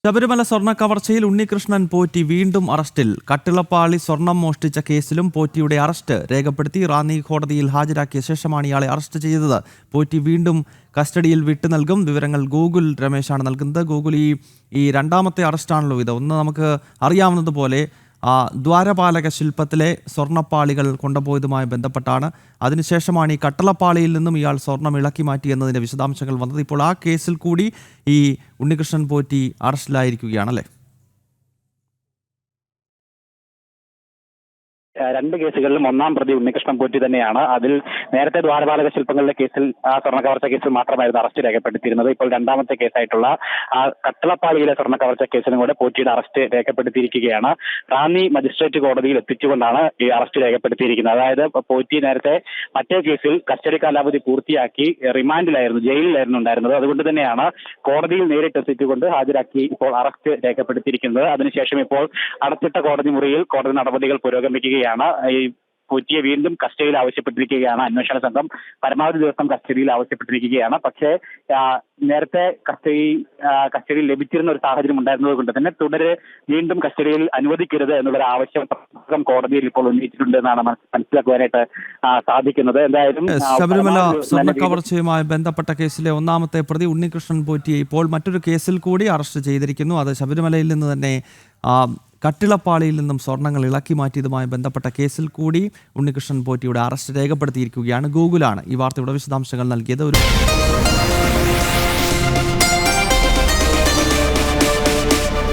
ശബരിമല സ്വർണ്ണ കവർച്ചയിൽ ഉണ്ണികൃഷ്ണൻ പോറ്റി വീണ്ടും അറസ്റ്റിൽ. കട്ടിളപ്പാളി സ്വർണം മോഷ്ടിച്ച കേസിലും പോറ്റിയുടെ അറസ്റ്റ് രേഖപ്പെടുത്തി. റാന്നി കോടതിയിൽ ഹാജരാക്കിയ ശേഷമാണ് ഇയാളെ അറസ്റ്റ് ചെയ്തത്. പോറ്റി വീണ്ടും കസ്റ്റഡിയിൽ വിട്ടു നൽകും. വിവരങ്ങൾ ഗൂഗിൾ രമേശാണ് നൽകുന്നത്. ഗൂഗിൾ ഈ രണ്ടാമത്തെ അറസ്റ്റാണല്ലോ ഇത്. ഒന്ന് നമുക്ക് അറിയാവുന്നതുപോലെ ദ്വാരപാലക ശില്പത്തിലെ സ്വർണ്ണപ്പാളികൾ കൊണ്ടുപോയതുമായി ബന്ധപ്പെട്ടാണ്. അതിനുശേഷമാണ് ഈ കട്ടളപ്പാളിയിൽ നിന്നും ഇയാൾ സ്വർണം ഇളക്കി മാറ്റി എന്നതിൻ്റെ വിശദാംശങ്ങൾ വന്നത്. ഇപ്പോൾ ആ കേസിൽ കൂടി ഈ ഉണ്ണികൃഷ്ണൻ പോറ്റി അറസ്റ്റിലായിരിക്കുകയാണല്ലേ? രണ്ട് കേസുകളിലും ഒന്നാം പ്രതി ഉണ്ണികൃഷ്ണൻ പോറ്റി തന്നെയാണ്. അതിൽ നേരത്തെ ദ്വാരപാലക ശില്പങ്ങളുടെ കേസിൽ സ്വർണ്ണ കവർച്ച കേസിൽ മാത്രമായിരുന്നു അറസ്റ്റ് രേഖപ്പെടുത്തിയിരുന്നത്. ഇപ്പോൾ രണ്ടാമത്തെ കേസായിട്ടുള്ള കട്ടളപ്പാളിയിലെ സ്വർണ്ണ കവർച്ച കേസിലും കൂടെ പോറ്റിയുടെ അറസ്റ്റ് രേഖപ്പെടുത്തിയിരിക്കുകയാണ്. റാന്നി മജിസ്ട്രേറ്റ് കോടതിയിൽ എത്തിച്ചുകൊണ്ടാണ് ഈ അറസ്റ്റ് രേഖപ്പെടുത്തിയിരിക്കുന്നത്. അതായത് പോറ്റി നേരത്തെ മറ്റേ കേസിൽ കസ്റ്റഡി കാലാവധി പൂർത്തിയാക്കി റിമാൻഡിലായിരുന്നു, ജയിലിലായിരുന്നു ഉണ്ടായിരുന്നത്. അതുകൊണ്ട് തന്നെയാണ് കോടതിയിൽ നേരിട്ട് എത്തിച്ചുകൊണ്ട് ഹാജരാക്കി ഇപ്പോൾ അറസ്റ്റ് രേഖപ്പെടുത്തിയിരിക്കുന്നത്. അതിനുശേഷം ഇപ്പോൾ അടച്ചിട്ട കോടതി മുറിയിൽ കോടതി നടപടികൾ പുരോഗമിക്കുകയാണ്. ഈ പോറ്റിയെ വീണ്ടും കസ്റ്റഡിയിൽ ആവശ്യപ്പെട്ടിരിക്കുകയാണ്. അന്വേഷണ സംഘം പരമാവധി ദിവസം കസ്റ്റഡിയിൽ ആവശ്യപ്പെട്ടിരിക്കുകയാണ്. പക്ഷേ നേരത്തെ കസ്റ്റഡിയിൽ ലഭിച്ചിരുന്ന ഒരു സാഹചര്യം ഉണ്ടായിരുന്നത് കൊണ്ട് തന്നെ തുടരെ വീണ്ടും കസ്റ്റഡിയിൽ അനുവദിക്കരുത് എന്നുള്ളൊരു ആവശ്യം കോടതിയിൽ ഇപ്പോൾ ഉന്നയിച്ചിട്ടുണ്ട് എന്നാണ് മനസ്സിലാക്കുവാനായിട്ട് സാധിക്കുന്നത്. എന്തായാലും ശബരിമല സ്വർണ്ണ കവർച്ചയുമായി ബന്ധപ്പെട്ട കേസിലെ ഒന്നാമത്തെ പ്രതി ഉണ്ണികൃഷ്ണൻ പോറ്റിയെ ഇപ്പോൾ മറ്റൊരു കേസിൽ കൂടി അറസ്റ്റ് ചെയ്തിരിക്കുന്നു. അത് ശബരിമലയിൽ നിന്ന് തന്നെ കട്ടിളപ്പാളിയിൽ നിന്നും സ്വർണ്ണങ്ങൾ ഇളക്കി മാറ്റിയതുമായി ബന്ധപ്പെട്ട കേസിൽ കൂടി ഉണ്ണികൃഷ്ണൻ പോറ്റിയുടെ അറസ്റ്റ് രേഖപ്പെടുത്തിയിരിക്കുകയാണ്. ഗൂഗിളാണ് ഈ വാർത്തയുടെ വിശദാംശങ്ങൾ നൽകിയത്.